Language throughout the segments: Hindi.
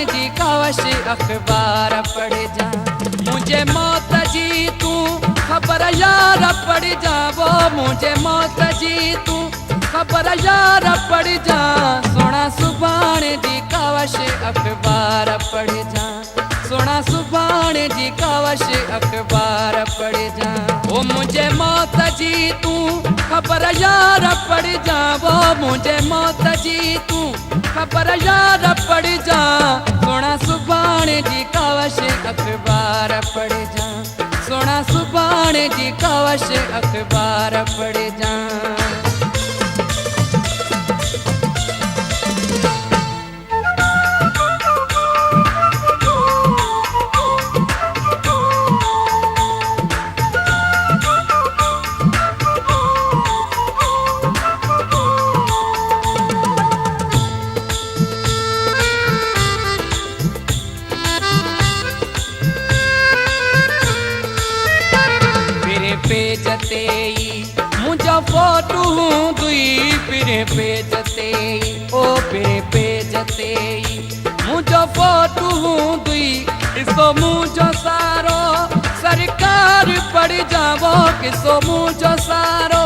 जी कावश अखबार पढ़ जा। मुझे मौत जी तू खबर यार पढ़ जा, वो मुझे मौत जी तू खबर यार पढ़ जा। सोना सुभाणे जी कावश अखबार पढ़ जा, सोना सुभाणे जी कावश अखबार पढ़ जा। वो मुझे मौत जी तू खबर यार पढ़ जा, वो मुझे मौत जी तू खबर यार पढ़ जा। सोना सुभाणे जी कावश अखबार पढ़ जा, सोना सुभाणे जी कावश अखबार पढ़ जा। पेज तेई मुझा फोटू दुई पिरे पेज तेई, ओ पिरे पेज तेई मुझा फोटू दुई। किसो मुझो सारो सरकार पढ़ जावो, किसो मुझो सारो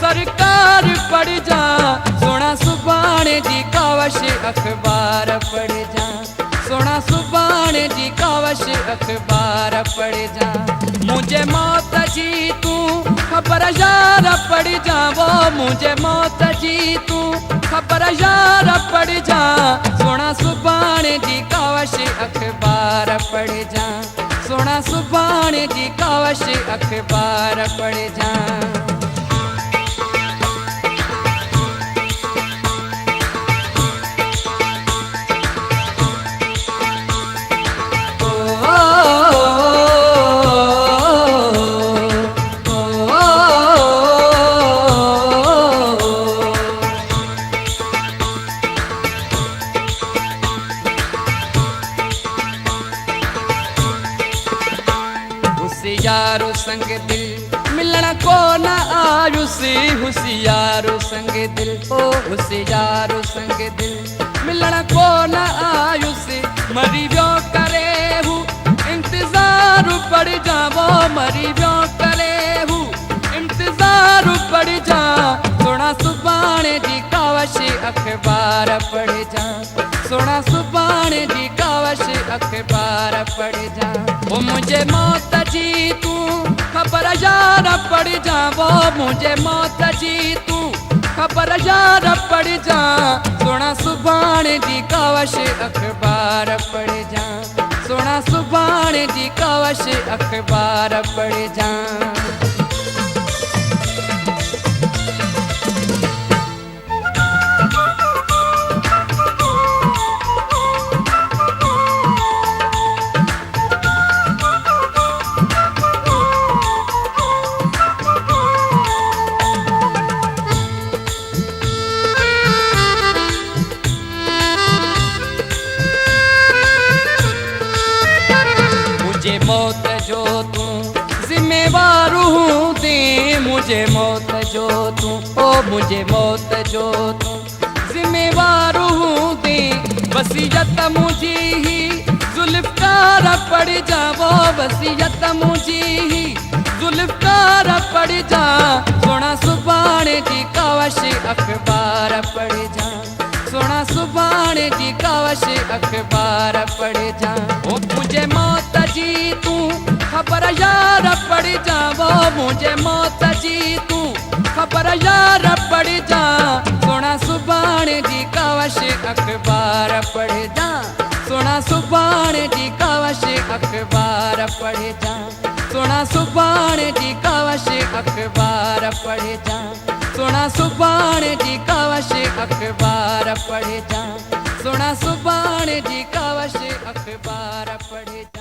सरकार पढ़ जा। सोना सुभाणे जी कावश अखबार पढ़ जा, सोना सुभाणे जी कावश अखबार पढ़ जा। मुझे मौत जी तू खबर यार पढ़ जा, वो मुझे मौत जी तू खबर यार पढ़ जा। सोना सुभाणे जी कावश अखबार पढ़ जा, सोना सुभाणे जी कावश अखबार पढ़ जा। हुसियारो संग दिल मिलना को न आयुसी, हुसियारो संग दिल, ओ हुसियारो संग दिल मिलना को न आयुसी। मरी व्यो करे हूँ इंतजार पड़ जा, वो मरी व्यो करे हूँ इंतजार पड़ जा। सोना सुभाणे जी कावश अखबार पढ़ जा, सोना सुभाणे जी कावश अखबार पढ़ जा। वो मुझे मौत जी तू खबर यार पढ़ जा, वो मुझे मौत जी तू खबर यार पढ़ जा। सोना सुभाणे जी कावश अखबार पढ़ जा, सोना सुभाणे जी कावश अखबार पढ़ जा। मुझे मौत जो तू जिम्मेवार हूँ दे, मुझे मौत जो तू, ओ मुझे मौत जो तू जिम्मेवार हूँ दे। वसीयत मुझे ही जुल्फकार पड़ जा, वो वसीयत मुझे ही जुल्फकार पड़ जा। सोना सुभाणे जी कावश अखबार पढ़ जा, सोना सुभाणे जी कावश अखबार पढ़ जा। ओ मुझे मौत जी तू खबर यार पढ़ जा, वो मुझे मौत जी तू खबर यार पढ़ जा। सोना सुभाणे जी कावश अखबार पढ़ जा, सोना सुभाणे जी कावश अखबार पढ़ जा। सोना सुभाणे जी कावश अखबार पढ़ जा, सोना सुभाणे जी कावश अखबार पढ़ जा, सोना सुभाणे जी कावश अखबार पढ़ जा।